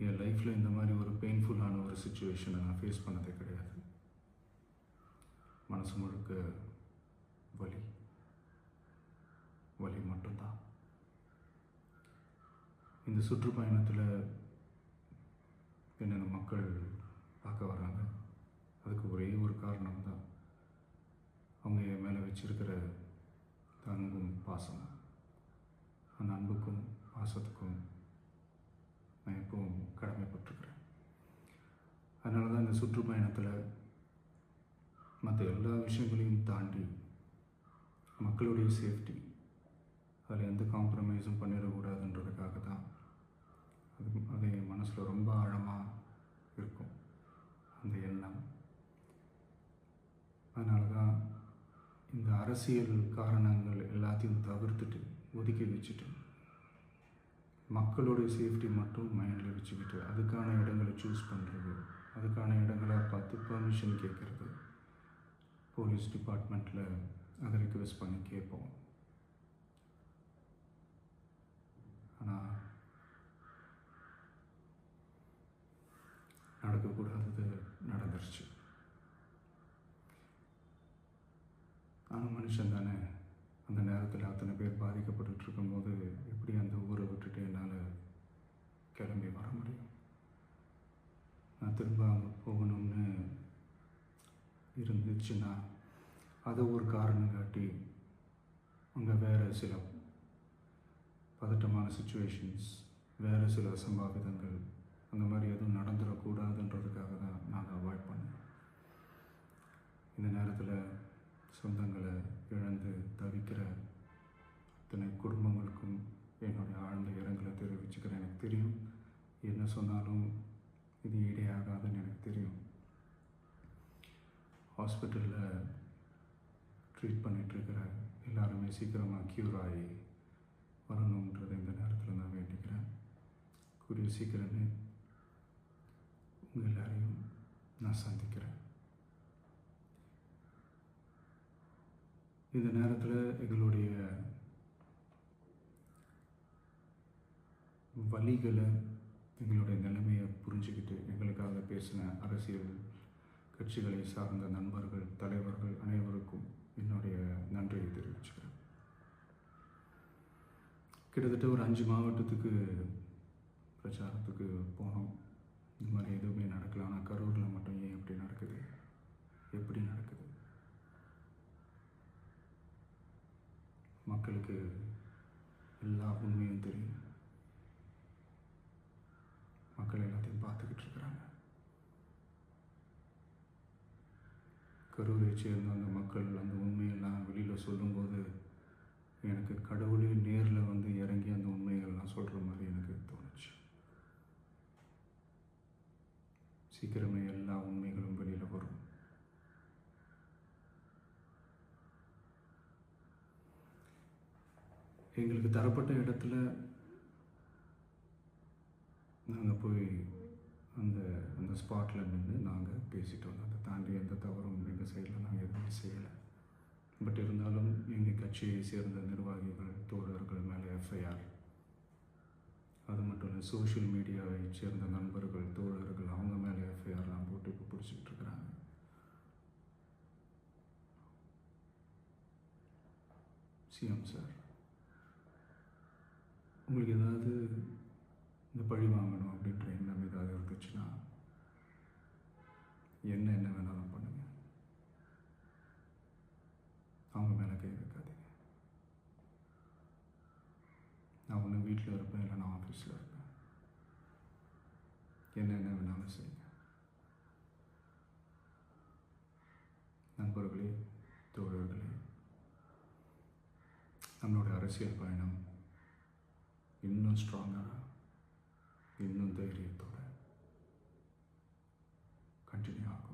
என் லைஃப்பில் இந்த மாதிரி ஒரு பெயின்ஃபுல்லான ஒரு சுச்சுவேஷனை நான் ஃபேஸ் பண்ணதே கிடையாது. மனசு முழுக்க வலி வலி மட்டும்தான். இந்த சுற்றுப்பயணத்தில் என்னென்ன மக்கள் பார்க்க வராங்க, அதுக்கு ஒரே ஒரு காரணம் தான், அவங்க என் மேலே வச்சிருக்கிற அன்பும் பாசம். அந்த அன்புக்கும் பாசத்துக்கும் நான் எப்பவும் கடமைப்பட்டிருக்கிறேன். அதனால தான் இந்த சுற்றுப்பயணத்தில் மற்ற எல்லா விஷயங்களையும் தாண்டி மக்களுடைய சேஃப்டி, அதில் எந்த காம்ப்ரமைஸும் பண்ணிடக்கூடாதுன்றதுக்காக தான் அது என் மனசில் ரொம்ப ஆழமாக இருக்கும் அந்த எண்ணம். அதனால தான் இந்த அரசியல் காரணங்கள் எல்லாத்தையும் தவிர்த்துட்டு ஒதுக்கி வச்சுட்டு மக்களுடைய சேஃப்டி மட்டும் மைண்டில் வச்சுக்கிட்டு அதுக்கான இடங்களை சூஸ் பண்ணுறது, அதுக்கான இடங்களை பார்த்து பர்மிஷன் கேட்குறது, போலீஸ் டிபார்ட்மெண்ட்டில் அதை ரிக்வெஸ்ட் பண்ணி கேட்போம். ஆனால் நடக்கக்கூடாதது நடந்துருச்சு. ஆனால் மனுஷன் தானே, அந்த நேரத்தில் அத்தனை பேர் பாதிக்கப்பட்டு இருக்கும்போது எப்படி அந்த ஊரை விட்டுட்டு என்னால் கிளம்பி வர முடியும்? நான் திரும்ப அங்கே போகணும்னு இருந்துச்சுன்னா அதை ஒரு காரணம் காட்டி அங்கே வேறு சில பதட்டமான சுச்சுவேஷன்ஸ், வேறு சில அசம்பாவிதங்கள், அந்த மாதிரி எதுவும் நடந்துடக்கூடாதுன்றதுக்காக தான் நாங்கள் அவாய்ட் பண்ணோம். இந்த நேரத்தில் சொந்தங்களை இழந்து தவிக்கிற அத்தனை குடும்பங்களுக்கும் என்னுடைய ஆழ்ந்த இரங்கலை தெரிவிச்சுக்கிறேன். எனக்கு தெரியும், என்ன சொன்னாலும் இது ஈடேயாகாதுன்னு எனக்கு தெரியும். ஹாஸ்பிட்டலில் ட்ரீட் பண்ணிகிட்ருக்கிற எல்லாருமே சீக்கிரமாக க்யூர் ஆகி வரணுன்றதை இந்த நேரத்தில் நான் வேண்டிக்கிறேன். கூடிய சீக்கிரமே உங்கள் எல்லாரையும் நான் சந்திக்கிறேன். இந்த நேரத்தில் எங்களுடைய வலிகளை, எங்களுடைய நிலைமையை புரிஞ்சுக்கிட்டு எங்களுக்காக பேசின அரசியல் கட்சிகளை சார்ந்த நண்பர்கள், தலைவர்கள் அனைவருக்கும் என்னுடைய நன்றியை தெரிவிச்சுக்கிறேன். கிட்டத்தட்ட ஒரு 5 மாவட்டத்துக்கு பிரச்சாரத்துக்கு போனோம். இந்த மாதிரி எதுவுமே நடக்கல. ஆனால் கரூரில் மட்டும் ஏன் எப்படி நடக்குது, எப்படி நடக்குது? மக்களுக்கு எல்லா உண்மையும் தெரியும். மக்கள் எல்லாத்தையும் பார்த்துக்கிட்டு இருக்கிறாங்க. கரூரை சேர்ந்த அந்த மக்கள் அந்த உண்மையெல்லாம் வெளியில் சொல்லும்போது எனக்கு கடவுளே நேரில் வந்து இறங்கி அந்த உண்மைகள்லாம் சொல்கிற மாதிரி எனக்கு தோணுச்சு. சீக்கிரமே எல்லா உண்மைகளும் வெளியில் வரும். எங்களுக்கு தரப்பட்ட இடத்துல நாங்கள் போய் அந்த ஸ்பாட்டில் நின்று நாங்கள் பேசிட்டு வந்தோம். அதை தாண்டி எந்த தவறும் எங்கள் சைடில் நாங்கள் எதுவுமே செய்யலை. பட் இருந்தாலும் எங்கள் கட்சியை சேர்ந்த நிர்வாகிகள், தோழர்கள் மேலே எஃப்ஐஆர், அது மட்டும் இல்லை சோஷியல் மீடியாவை சேர்ந்த நண்பர்கள், தோழர்கள் அவங்க மேலே எஃப்ஐஆர்லாம் போட்டு இப்போ பிடிச்சிக்கிட்டு இருக்கிறாங்க. சிஎம் சார், உங்களுக்கு ஏதாவது இந்த பழி வாங்கணும் அப்படின்ற எண்ணம் ஏதாவது இருந்துச்சுன்னா என்ன வேணாலும் பண்ணுங்க. அவங்க மேலே கை வைக்காதீங்க. நான் ஒன்று வீட்டில் இருப்பேன், இல்லை நான் ஆஃபீஸில் இருப்பேன். என்ன வேணாலும் செய்யுங்க. நண்பர்களே, தோழர்களே, நம்மளோட அரசியல் பயணம் இன்னும் ஸ்ட்ராங்காக, இன்னும் தைரியத்தோட கண்டினியூ ஆகும்.